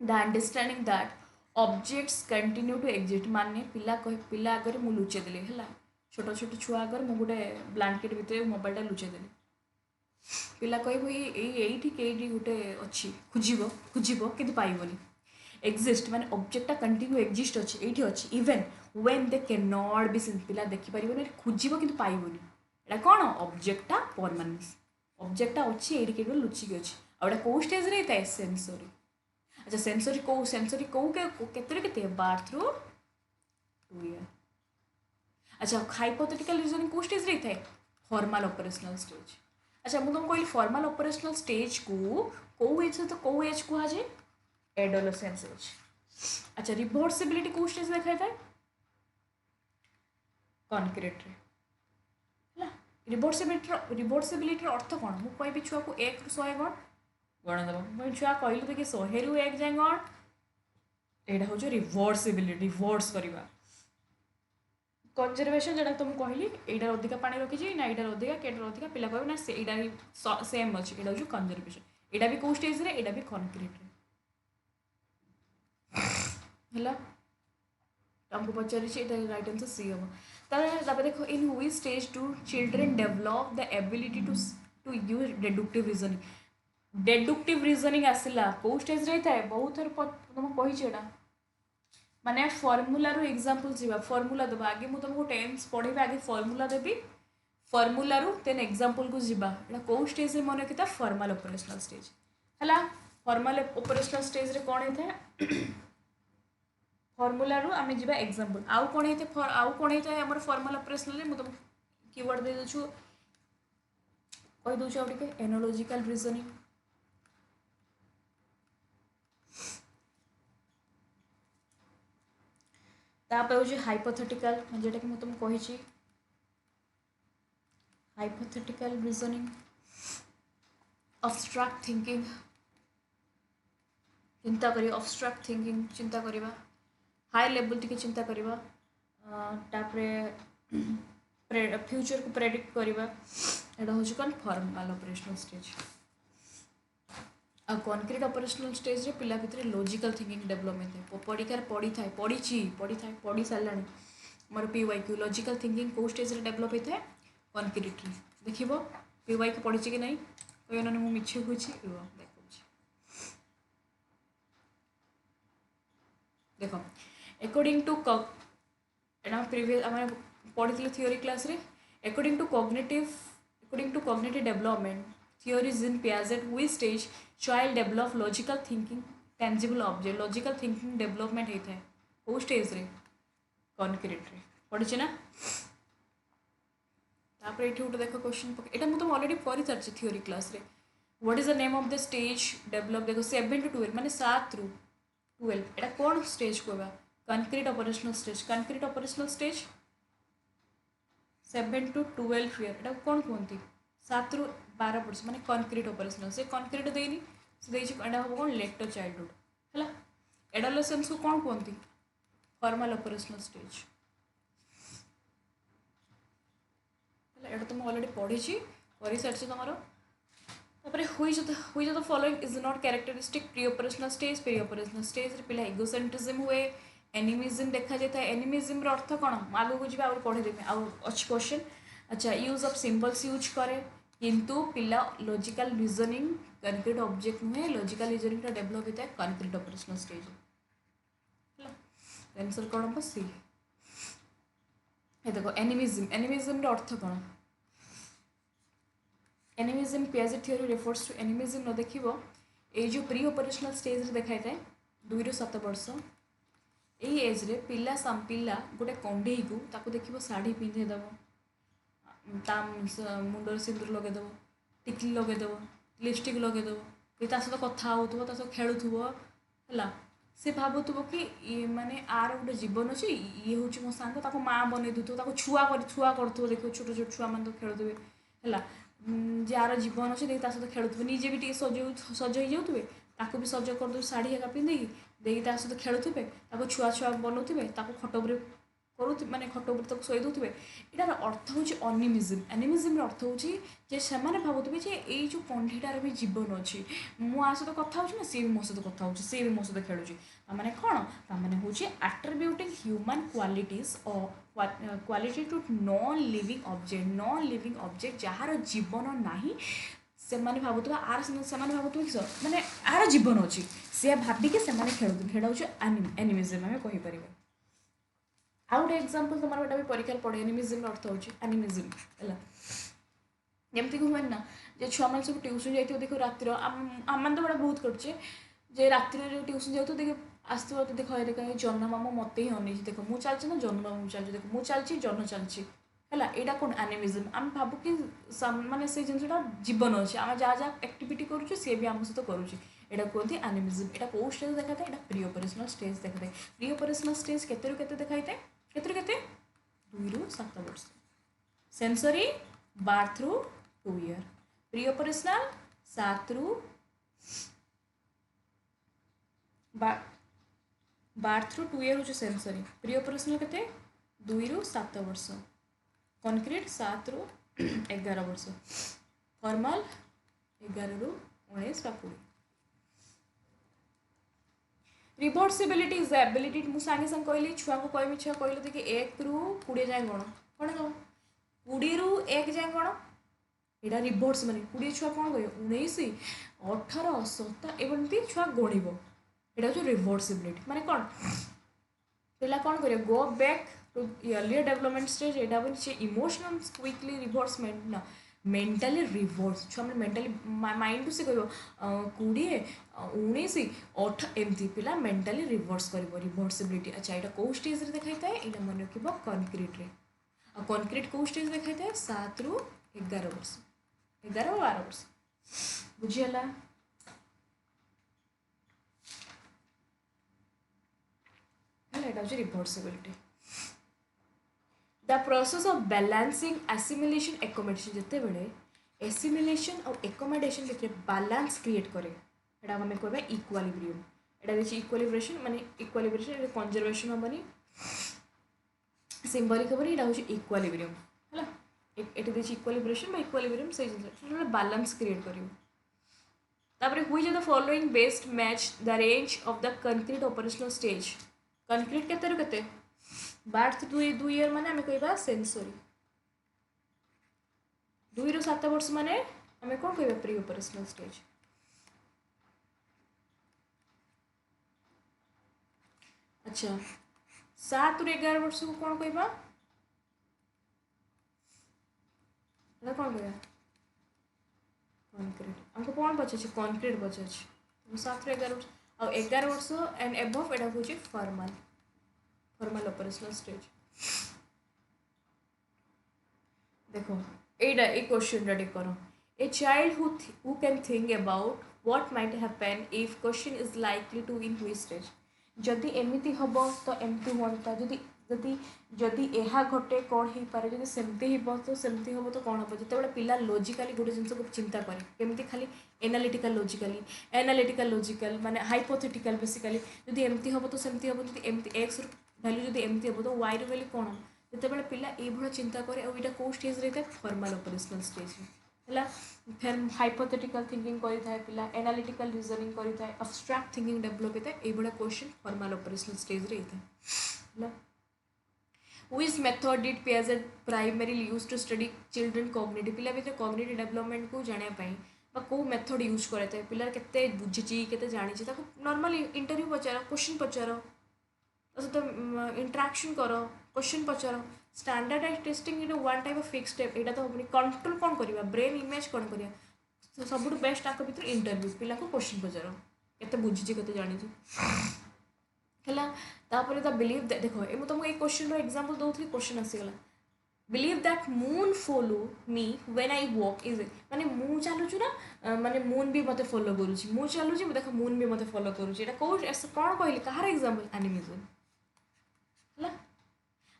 the understanding that objects continue to exist माने पिला आगे मुझे लुचेदेली है छोट छोट छुआ आगे मुझे गोटे ब्लांकेट भितर मोबाइलटा लुचेदेली पिला कही गोटे अच्छी खोज कि पाइबनी एग्जिस्ट माने ऑब्जेक्टा कंटिन्यू एग्जिस्ट अच्छी ये अच्छी even when they can not be scene पिला देखिपर खोज कि पाइबनी एटा कौन ऑब्जेक्टा परमानेंस ऑब्जेक्टा अच्छी ये लुचिकी अच्छी आउटा कौ स्टेज रे था सेंसरी अच्छा सेंसरी कौ के बर्थ थ्रू 2 ईयर अच्छा हाइपोथेटिकल रीजनिंग कौ स्टेज रे था फॉर्मल ऑपरेशनल स्टेज अच्छा मुझे तुमको कहली फॉर्मल ऑपरेशनल स्टेज को कौ एज तो कौ एज कहुए एडोलेसेंस एज अच्छा रिभर्सिबिलिटी कौ स्टेज देखा था कॉन्क्रीट है रिभर्सिबिलिटी अर्थ कौन मुझे कहबी छुआ को 1 ରୁ 100 गण गणदेव छुआ कहलु देखिए 100 ରୁ 1 जाए गण यहाँ हूँ रिभर्सिबिलिटी रिभर्स करवा कंजर्वेशन जो तुम कहली यहाँ अधिका पानी रखी ना यहाँ अधिका केटार अधिका पिला कह ना यहाँ सेम अच्छे यहाँ हूँ कंजर्वेशन यहाँ भी कौ स्टेज रे यहाँ भी कॉन्क्रीट है तुमको पचार राइट आंसर सी हम तापर देखो इन हुई stage to children develop the ability to use deductive reasoning आसला कौ स्टेज रे था बहुत थर तुम कही माने फॉर्मूला रो एग्जांपल जीवा फॉर्मूला दबा आगे मु तुमको टेंस पढ़ेबा आगे फॉर्मूला देबी फॉर्मूला रो देन एग्जांपल को जीवा एटा को स्टेज रे मन किता फॉर्मल ऑपरेशनल स्टेज हला फॉर्मल ऑपरेशनल स्टेज रे कोन हेते फॉर्मूला रो आमे जीवा एग्जांपल आउ कोन हेते आउ कोन हेते हमर फॉर्मल ऑपरेशनल रे मु तुम कीवर्ड दे दछु कहि दछु आउटिके एनालॉजिकल रीजनिंग तापर हो हाइपोथेटिकल जेटा कि मैं तुमको कही हाइपोथेटिकल रीजनिंग अब्स्ट्रैक्ट थिंकिंग चिंता करिया अब्स्ट्रैक्ट थिंकिंग चिंता करिया हाई लेवल टिके चिंता करिया तापरे फ्यूचर को प्रेडिक्ट करिया एटा हो कौन फॉर्मल ऑपरेशनल स्टेज आ कॉन्क्रीट ऑपरेशनल स्टेज रे पिला भितर लॉजिकल थिंकिंग डेवलपमेंट है पढ़िकार पढ़ी थाए पढ़ी साराणी मोर पीवाई लॉजिकल थिंकिंग को स्टेज रे डेवलप होता है कॉन्क्रीट रे देखिबो पीवाई को पढ़ी कि नहीं कहयो ना मु मिछ होछि देखो देखो अकॉर्डिंग टू एटा प्रीवियस आम पढ़ी थ्योरी क्लास रे according to cognitive development theories in Piaget which stage child develop logical thinking tangible object logical thinking development होता है वो स्टेज रे कॉन्क्रीट रे पढ़ी ना तापर एठी उठ देखो क्वेश्चन एटा मु तो ऑलरेडी पढ़ी सारछि थ्योरी क्लास रे what is the name of the stage develop देखो 7 to 12 माने 7 रू 12 एटा कोन स्टेज कहबा concrete operational stage 7 to 12 year एटा कोन कहंती 7 रू 12 वर्ष माने कॉन्क्रीट ऑपरेशनल से कॉन्क्रीट देनी से देछि एटा हो कोन लेटर चाइल्डहुड हला एडोलेसेंस को कोन कहंती फॉर्मल ऑपरेशनल स्टेज हला एटा तुम ऑलरेडी पढ़ी सारछि तमरो तापर which of the following is not characteristic pre operational stage रे पिला इगोसेंट्रिज्म हुए एनिमिज्म देखा जाता है एनिमिज्म रो अर्थ कोन आगो को जिबा और पढ़ी देबे आ अच्छी क्वेश्चन अच्छा यूज ऑफ सिंबल्स यूज करे किंतु पिला लॉजिकल रीजनिंग कॉन्क्रीट ऑब्जेक्ट नुहे लॉजिकल रीजनिंग टा डेवलप होता है कॉन्क्रीट ऑपरेशनल स्टेज आंसर कौन हम सी ये देखो एनिमिज्म रो अर्थ कौन animism Piaget theory refers to animism न देखिबो ए जो प्री ऑपरेशनल स्टेज रे देखाई थाए 2 ରୁ 7 वर्ष एई एज रे पिला गोटे कंडेई को ताको देखिबो साड़ी पिंधे दबो मुंडर सिंदूर लगेदेव टिकली लगेदेव लिपस्टिक लगेदेव कि सहित कथा हो खेलुव है सी भावुव कि माने आर गोटे जीवन अच्छे ये हूँ मो सांग माँ बनई दूथ छुआ कर देखो छोट छोट छुआ मैंने खेलुवे है जार जीवन अच्छे देखिए सहित खेलुवे निजे भी सज हो जाऊे भी सज करदे शाढ़ी एका पिंधिकी देखिए सहित खेलुवे छुआ छुआ बनाऊे खट करू माने खट उपर शोई दौथे यार अर्थ हूँ अनिमिज्म एनिमिज्म अर्थ हूँ से भावुवे ये जो कंढीटार भी जीवन अच्छी मुझे सहित कथा ना सी भी मो सहित कथा हो सी भी मो सहित खेलुची मैंने कौन तमें हूँ attributing human qualities quality to non living object जार जीवन नहीं से भावुवा आर से भावुवे कि माने आर जीवन अच्छी सी भाविकी से खेलुवे हूँ एनिमिज्म आम कहीपर आउ गोटे एग्जांपल तुम एटा भी परीक्षा पड़े एनिमिज्म अर्थ हो एनिमिज्म है जमती हुए ना जे छुआ मैंने सब ट्यूशन जाइए देखो रातिर आम तो बड़ा बहुत करे रातिर ट्यूशन जाऊ देख आसो तो देख कहीं जन्न मामू मत ही अन देख मुझे चलती ना जन्न मामू चलती देख मुझे चलती जन्न चलती है यहाँ कौन एनिमिज्म आम भावु कि मानने से जिनटा जीवन अच्छे आम जहाँ जहाँ एक्टिविटी करुचे सी भी आम सहित करुचे यहाँ कहते एनिमिज्म यहाँ कौ स्टेज देखा था यहाँ प्री ऑपरेशनल स्टेज देखा था प्री ऑपरेशनल स्टेज केते देखाई था केते 2 ରୁ 7 वर्ष sensory 12 through 2 year pre operational 7 ରୁ 12 through 2 ईयर हो सेंसरी प्री ऑपरेशनल केते 2 ରୁ 7 वर्ष कॉन्क्रीट 7 ରୁ 11 वर्ष फॉर्मल 11 ରୁ 19 ବା 20 रिभर्सिबिलिटी इज द एबिलिटी मुझे सांगे सांगे कहली छुआ को कहमी छुआ कहल देखिए 1 ରୁ 20 जाए गण कौन कह 20 ରୁ 1 जाए गण यहाँ रिभर्स माने 20 छुआ कौन कह 19 18 17 एमती छुआ गणब यहाँ हूँ रिभर्सिबिलिटी माने कौन पिला कौन करे go back to earlier development stage एटा बोली इमोशनल क्विकली रिभर्स ना मेंटली रिभर्स छुआ मैंने मेंटली माइंड टू से कह 20 19 8 एमती पिला मेंटली रिभर्स कर रिभर्सिबिलिटी अच्छा यहाँ कौ स्टेज रे देखा था यहाँ मन रख कनक्रीट रे आ कनक्रीट कौ स्टेज देखा था 7 ରୁ 11 वर्ष 11 12 वर्ष बुझीगला এটা হচ্ছে reversibility the process of balancing assimilation accommodation जितेबले एसिमिलेशन और एकोमोडेशन भितर बैलेंस क्रिएट करे एटा आम कहबा इक्वालिब्रियम एटा देखिए इक्वालिब्रेशन माने इक्वालिब्रेशन कंजर्वेशन हेनी सिंबलिक हेनी एटा हूँ इक्वालिब्रियम है ये देखिए इक्वालिब्रेशन इक्वालिब्रियम से जिन बैलेंस क्रिएट कर which of the following best match the range of the concrete operational stage concrete केते केते 12 2 ईयर माने आम कह सेंसरी 2 ରୁ 7 वर्ष माने आम कौन कह प्री ऑपरेशनल स्टेज अच्छा 7 ରୁ 11 वर्ष को कौन कह कौन कह कंक्रीट हमको कौन पचार कंक्रीट पचार 7 ରୁ 11 वर्ष और 11 वर्ष एंड एबव एटा हूँ फॉर्मल ऑपरेशनल स्टेज देखो एटा ए क्वेश्चन रेडी करो a child who can think about what might happen if question is likely to in which stage जदि एमिति हबो तो एमती होता जदि जदि जदि यह घटे कौन हो पारे जदि सेमती हो तो सेमती हम तो कौन हम जिते पिला लॉजिकली गोटे जिनस को चिंता करे केमती खाली एनालिटिकल लॉजिकल माने हाइपोथेटिकल बेसिकली जदि एमती हम तो सेमती हम जदि एमती एक्स वैल्यू जदि एमती हम तो वाई वैल्यू कौन हम जिते पिला ये चिंता करे और यहाँ कौ स्टेज रही है फॉर्मल ऑपरेशनल स्टेज है फिर हाइपोथेटिकल थिंकिंग करें पिला एनालिटिकल रीजनिंग करें अब्स्ट्रैक्ट थिंकिंग डेवलप होता है ये क्वेश्चन फॉर्मल ऑपरेशनल स्टेज रे है Which method did Piaget primarily use to study children cognitive पिला भी cognitive development को जाने पाई बा को मेथड यूज करे थे पिला केते बुझिची केते जानिची ताको नॉर्मली इंटरव्यू पचारो क्वेश्चन पचारो तो इंटरेक्शन करो क्वेश्चन पचारो standardise testing it one type of fix step एटा तो होबनी कंट्रोल कौन करिया ब्रेन इमेज कौन करिया तो सबुठ बेस्ट आक भीतर इंटरव्यू पिला को क्वेश्चन पचारो केते बुझिची केते जानिची है द बिलीव देखो ये तुमको एक क्वेश्चन एग्जांपल दौली क्वेश्चन आसीगला believe that moon follow me when I walk is माने मु चलुछु ना माने मून भी मते फॉलो करूची मु चलुची देख मून भी मते फॉलो करूची एटा कौन कहली कहार एग्जांपल एनिमिज्म है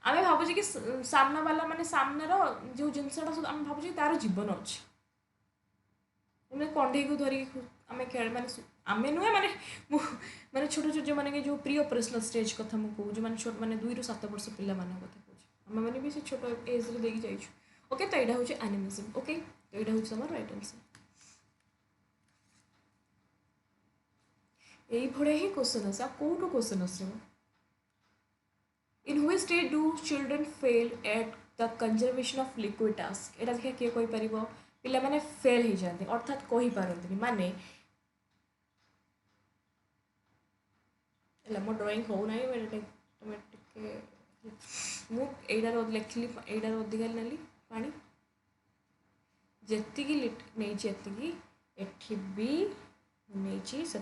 आम भावुचे कि सामना वाला माने सामनार जो जिनसटा सब आम भावुचे तार जीवन अच्छे कंडे को धरिक आम खेल माने आम नुहे माने माने छोट छोट जो माने जो प्री ऑपरेशनल स्टेज कथा मु कहूँ जो माने छोट माने 2 ରୁ 7 वर्ष पिला मान कथा कहूँ आम मैंने भी से छोट एज रे देखी जाइछु ओके तो यहाँ हूँ एनिमिज्म ओके तो यहाँ हूँ आम राइट आंसर यही भाया ही क्वेश्चन आस कौटू क्वेश्चन आस in which stage do children fail at the conservation of liquid task यहाँ देखिए किए कहीपर पिला माने फेल हो जाते अर्थात कही पारती माने मो ड्रॉइंग हो ना तुम मुझार लिखली यार अधिका नेली पा जी नहीं एटी भी नहीं से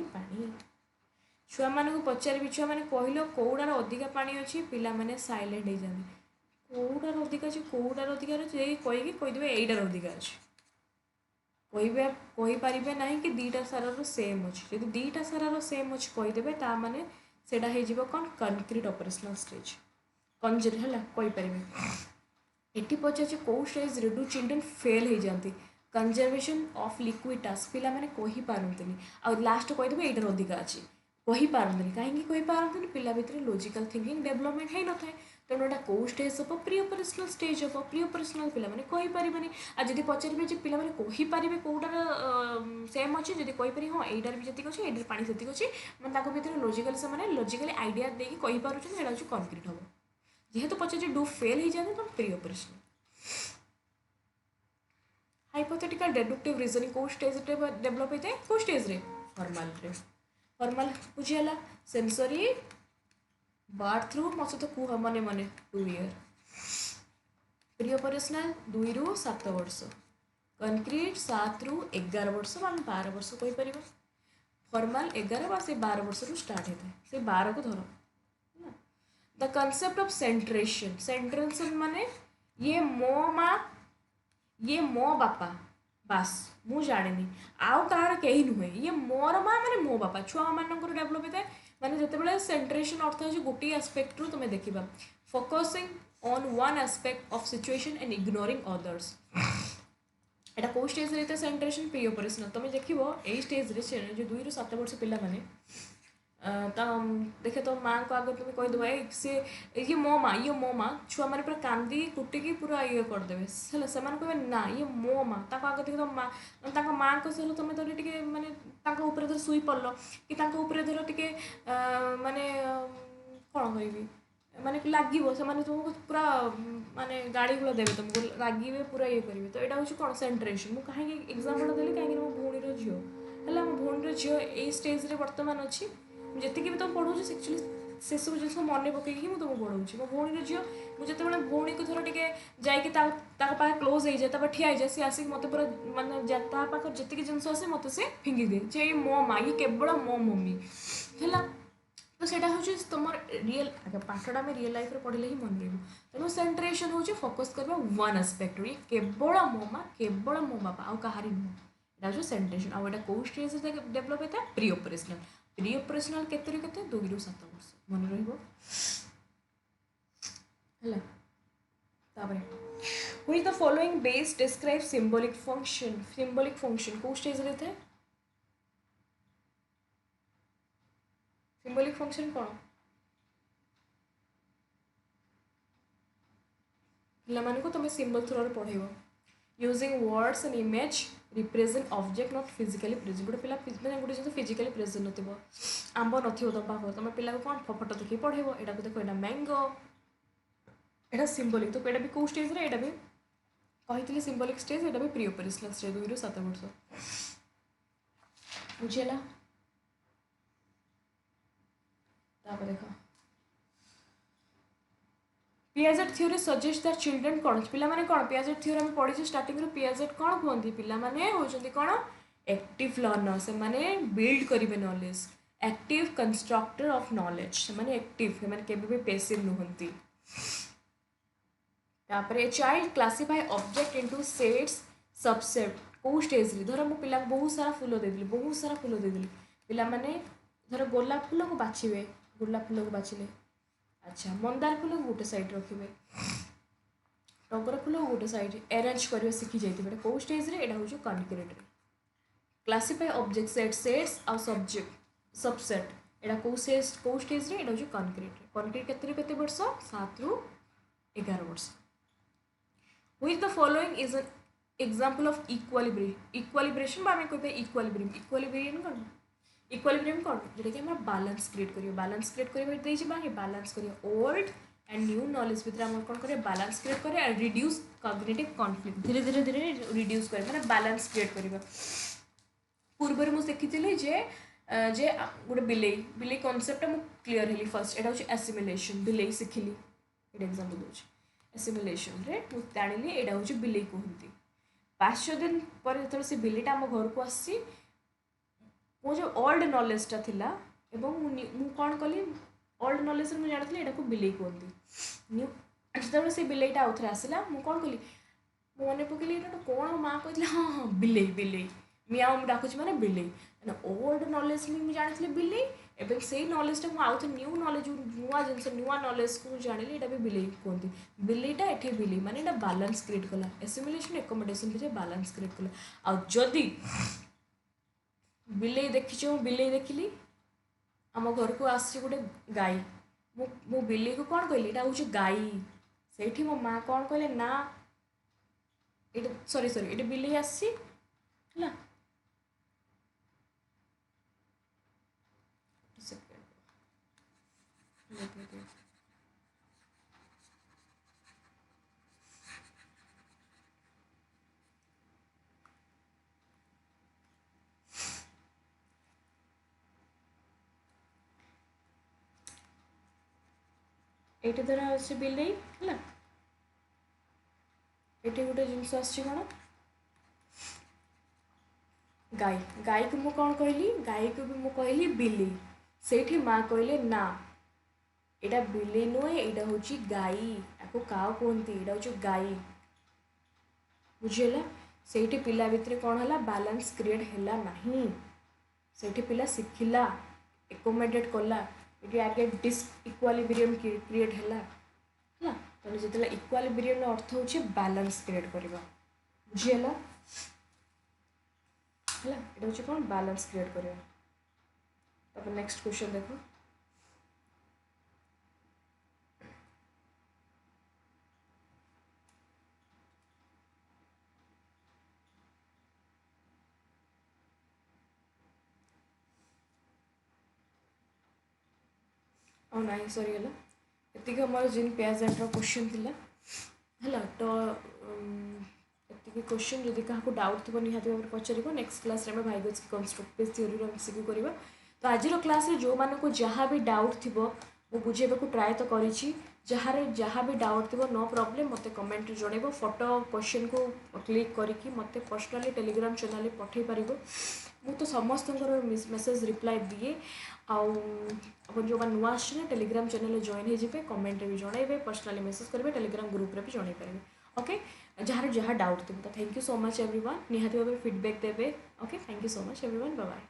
पा छुआ मान पचारि छुआ मैंने कहल कौटार अधिका पा अच्छी पिला माने साइलेंट हो जाते कौटार अधिका अच्छे कौटार अधिकार अच्छे कहीकि कहीदेवे यहीटार अधिका अच्छे कहीपर ना कि दीटा सारार सेम अच्छे जब दीटा सारार सेम अच्छे कहीदेवे माने सेटा हो कौन कंक्रीट ऑपरेशनल स्टेज कंजर है कहीपर ये पचार कौ स्टेज रे डू चिल्ड्रेन फेल हो जाती कंजर्वेशन ऑफ लिक्विड टास्क पिला माने कही पारंतनी आ लास्ट कहीदेवे यहीटार अधिका अच्छे कही पारंतनी कहीं कही पारंतनी पिला भितर लॉजिकल थिंकिंग डेवलपमेंट है न था तेणु यहाँ कौ स्टेज हम प्री ऑपरेशनल स्टेज हम प्री ऑपरेशनल पिला माने कही पारिबेनी आ जदि पचारे पिला माने कही पारिबे कौटार सेम अच्छे जदि कहीपर हाँ यहीटार भी जी अच्छे यहीटार पानी से अच्छे मैंने भितर लॉजिकल से लॉजिकली आइडिया देकी कही पारुछन सेटा हूँ कंक्रीट हम जेहेतु पचारे डू फेल हो जाते तो प्री ऑपरेशनल हाइपोथेटिकल डेडक्टिव रीजनिंग कौ स्टेज डेवलप होता है कौ स्टेज रे फॉर्मल बुझीगला सेंसरी बार्थ रु मत तो कुह मने मने 2 year प्री ऑपरेशनल 2 रु 7 वर्ष कंक्रीट 7 रु 11 वर्ष बा 12 वर्ष कहि परिबा फॉर्मल 11 बा से 12 वर्ष रु स्टार्ट होता है से 12 को धरो द कंसेप्ट ऑफ सेंट्रेशन सेंट्रेशन माने ये मो माँ ये मो बापा बास मु जाने आउ कहार कहीं नुहे ये मोर माँ माने मो बापा छुआ मानकर डेभलप होता है माने जितेबाला सेंट्रेशन अर्थ हो गोटे आस्पेक्ट रु तुम्हें देखा focusing on one aspect of situation and ignoring others एटा कौ स्टेज रे सेंट्रेशन प्री ऑपरेशनल तुम देखो यही स्टेज रे जो 2 ରୁ 7 वर्ष पिला माने देखे तो माँ को आगे तुम्हें कहीदेव ए सी ये मो माँ छुआ मैंने पूरा कांदी कुटिकी पूरा ये करदे से कहे ना ये मो माँ आगे देखे तो माँ माँ को सह तुम धर टे मानने धर शुई पड़ल कि धर टे माने कौन कह माने लगे से तुमको पूरा माने गाड़ी गुला देवे तुमको लगे पूरा ये करेंगे तो यहाँ हूँ कौन सेंट्रेशन मुझे कहीं एग्जाम्पल देली कहीं मो भौणीर झील है मो भौणीर झील यही स्टेज बर्तमान अच्छी जी भी तुम पढ़ाऊँ एक्चुअली से सब जिन मन पकईकि मुझे तुमको पढ़ाऊँ मो भौणीर झील मुझे भौणी को थोड़ा टे जाए क्लोज हो जाए ठिया जाए सी आसिक मत पूरा मानने पाखे जी जिन आसे मत से फिंगी दिए जे मो माँ ये केवल मो मम्मी है तो सेटा हूँ तुम रियल आगे पाठटा आम रियल लाइफ पढ़ले ही मन रही तेणु सेंट्रेशन हूँ फोकस करवा वन आस्पेक्ट ये केवल मो माँ केवल मो बापा आउ कहारी नुह यहाँ हूँ सेंट्रेशन आउ यहाँ कौ स्टेज डेभलप होता है प्री ऑपरेशनल केते 2 ରୁ 7 वर्ष मन रहिबो हला ताबरे which the following best describe symbolic function कौ स्टेज रे थे सिंबॉलिक फंक्शन कौन पिला तुम सिंबल थ्रो पढ़ेब using words and image represent object not physically present गोटे पिला गोटे जिन फिजिकली प्रेजेंट नो आंब न तुम पाख तुम पिला कौन फोटो देखिए पढ़ेब यहाँ को देख यहाँ मैंगो यहाँ सिंबॉलिक तो यहाँ भी कौ स्टेज रे यहाँ भी कही सिंबॉलिक स्टेज यहाँ भी प्री ऑपरेशनल स्टेज 2 ରୁ 7 वर्ष बुझेगा देख Piaget theory suggest that children कौन पे कौन पियाजेट थ्योरी आम पढ़ी स्टार्टिंग पियाजेट कौन कहते पे होती कौन एक्टिव लर्नर से माने बिल्ड करेंगे knowledge active constructor of knowledge से एक्टिव से केबे भी पैसिव नुहंती तापर child classify object into sets subset कौ स्टेज रे धर मो पिला बहुत सारा फूल देदेली बहुत सारा फूल देदेली पिला माने धर गोलाप फूल को बाछिबे गोलाप फूल को बाछिले अच्छा मंदार फूल को गोटे साइड रखिए टगर फूल को गोटे साइड अरेंज करवा शिखी जाइए कौ स्टेज रे यहाँ हूँ कॉन्क्रीट क्लासीफाई ऑब्जेक्ट सेट्स आउ सब्जेक्ट सबसेट यहाँ कौ स्टेज रे यहाँ हूँ कॉन्क्रीट केते वर्ष 7 ରୁ 11 वर्ष which the following is an example of equilibration बा हमें कहबे इक्वालिब्रियम कौन इक्वालिब्रियम कौन जोटा कि हमारा बैलेंस क्रिएट करियो बैलेंस क्रिएट करियो देछि बा ये बैलेंस करियो ओल्ड एंड न्यू नॉलेज भितर हम कौन करियो बैलेंस क्रिएट करियो एंड रिड्यूस कॉग्निटिव कॉन्फ्लिक्ट धीरे धीरे धीरे रिड्यूस करियो माने बैलेंस क्रिएट करियो पूर्व मुझे देखी जे जे गोटे बिलेई कनसेप्ट मु क्लीयर हेली फर्स्ट एटा हूँ एसिमिलेशन बिलेई शिखिली ये एग्जांपल दूसरी एसिमिलेशन रे मु जानिली एटा हूँ बिलेई कहती 5 दिन पर जो से बिलेटा आम घर को आसी मो जो ओल्ड नॉलेजटा थिला एवं मु कौन कली ओल्ड नॉलेज मुझे जानी यहाँ को बिलेई कहती न्यू जो से बिलेटा आउ थे आसला मु कौन कली मन पकड़ी यहाँ कौन माँ कहते हाँ हाँ बिलेई बिलेई मियाँ डाकुच माने बिलेई ओल्ड नॉलेज मुझे जानी बिलेई एवं से नॉलेजटा मुझे आउ थे न्यू नॉलेज नुआ जिन नुआ नॉलेज को जानी यहाँ भी बिलेई कहती बिलेईटा एठे बिलेई माने यहाँ बैलेंस क्रिएट कला एसिमिलेशन एकमेडेसन भितर बैलेंस क्रिएट कला आदि बिलेई देखी बिलेई देखिली आम घर को आसी गोटे गाई मो बिलेई को कौन कहली यहाँ हूँ गाई से मो माँ कौन कहले ना ये सॉरी ये बिलेई आसी है ଏଇଠି ଧର ଅଛି ବିଲେଇ ହେଲା, ଏଠି ଗୋଟେ ଜିନିଷ ଆସିଛି କ'ଣ ଗାଈ, ଗାଈକୁ ମୁଁ କ'ଣ କହିଲି, ଗାଈକୁ ବି ମୁଁ କହିଲି ବିଲେଇ, ସେଇଠି ମା କହିଲେ ନା ଏଇଟା ବିଲେଇ ନୁହେଁ ଏଇଟା ହେଉଛି ଗାଈ, ଆକୁ କାଉ କୁହନ୍ତି, ଏଇଟା ହେଉଛି ଗାଈ, ବୁଝିହେଲା। ସେଇଠି ପିଲା ଭିତରେ କ'ଣ ହେଲା, ବାଲାନ୍ସ କ୍ରିଏଟ୍ ହେଲା ନାହିଁ, ସେଇଠି ପିଲା ଶିଖିଲା, ଏକୋମେଡେଟ୍ କଲା, ଏଠି ଆଗେ ଡିସଇକ୍ୱାଲିବ୍ରିୟମ୍ କ୍ରିଏଟ୍ ହେଲା ହେଲା। ତେଣୁ ଯେତେବେଳେ ଇକ୍ୱାଲିବ୍ରିୟମ୍ର ଅର୍ଥ ହେଉଛି ବାଲାନ୍ସ କ୍ରିଏଟ୍ କରିବା, ବୁଝିହେଲା ହେଲା, ଏଇଟା ହେଉଛି କ'ଣ ବାଲାନ୍ସ କ୍ରିଏଟ୍ କରିବା। ତାପରେ ନେକ୍ସଟ କ୍वेଶ୍ଚନ୍ ଦେଖ, ଆଉ ନାହିଁ ସରିଗଲା, ଏତିକି ଆମର ଜିନ୍ ପିଆଜେଣ୍ଟର କ୍वेଶ୍ଚନ୍ ଥିଲା ହେଲା। ତ ଏତିକି କ୍वेଶ୍ଚନ୍, ଯଦି କାହାକୁ ଡାଉଟ୍ ଥିବ ନିହାତି ଭାବରେ ପଚାରିବ। ନେକ୍ସଟ କ୍ଲାସ୍ରେ ଆମେ ଭାଇଗୋଟ୍ସ୍କି କନଷ୍ଟ୍ରକ୍ଟିଭ୍ ଥିଓରିର ଏମସିକ୍ୟୁ କରିବା। ତ ଆଜିର କ୍ଲାସ୍ରେ ଯେଉଁମାନଙ୍କୁ ଯାହା ବି ଡାଉଟ୍ ଥିବ ମୁଁ ବୁଝେଇବାକୁ ଟ୍ରାଏ ତ କରିଛି, ଯାହା ବି ଡାଉଟ୍ ଥିବ नो प्रॉब्लम ମୋତେ କମେଣ୍ଟରେ ଜଣାଇବ, ଫଟୋ କ୍ୱେଶ୍ଚନ୍କୁ କ୍ଲିକ୍ କରିକି ମୋତେ ପର୍ସନାଲି ଟେଲିଗ୍ରାମ ଚ୍ୟାନେଲରେ ପଠାଇ ପାରିବ। ମୁଁ ତ ସମସ୍ତଙ୍କର ମେସେଜ୍ ରିପ୍ଲାଏ ଦିଏ। ଆଉ ଆପଣ ଯେଉଁମାନେ ନୂଆ ଆସିଛନ୍ତି ଟେଲିଗ୍ରାମ ଚ୍ୟାନେଲରେ ଜଏନ୍ ହେଇଯିବେ, କମେଣ୍ଟରେ ବି ଜଣାଇବେ, ପର୍ସନାଲି ମେସେଜ୍ କରିବେ, ଟେଲିଗ୍ରାମ ଗ୍ରୁପ୍ରେ ବି ଜଣାଇ ପାରିବେ। ଓକେ, ଯାହାର ଯାହା ଡାଉଟ୍ ଥିବ। ତ thank you so much everyone, ନିହାତି ଭାବରେ ଫିଡ଼ବ୍ୟାକ୍ ଦେବେ। Okay, thank you so much everyone, bye bye.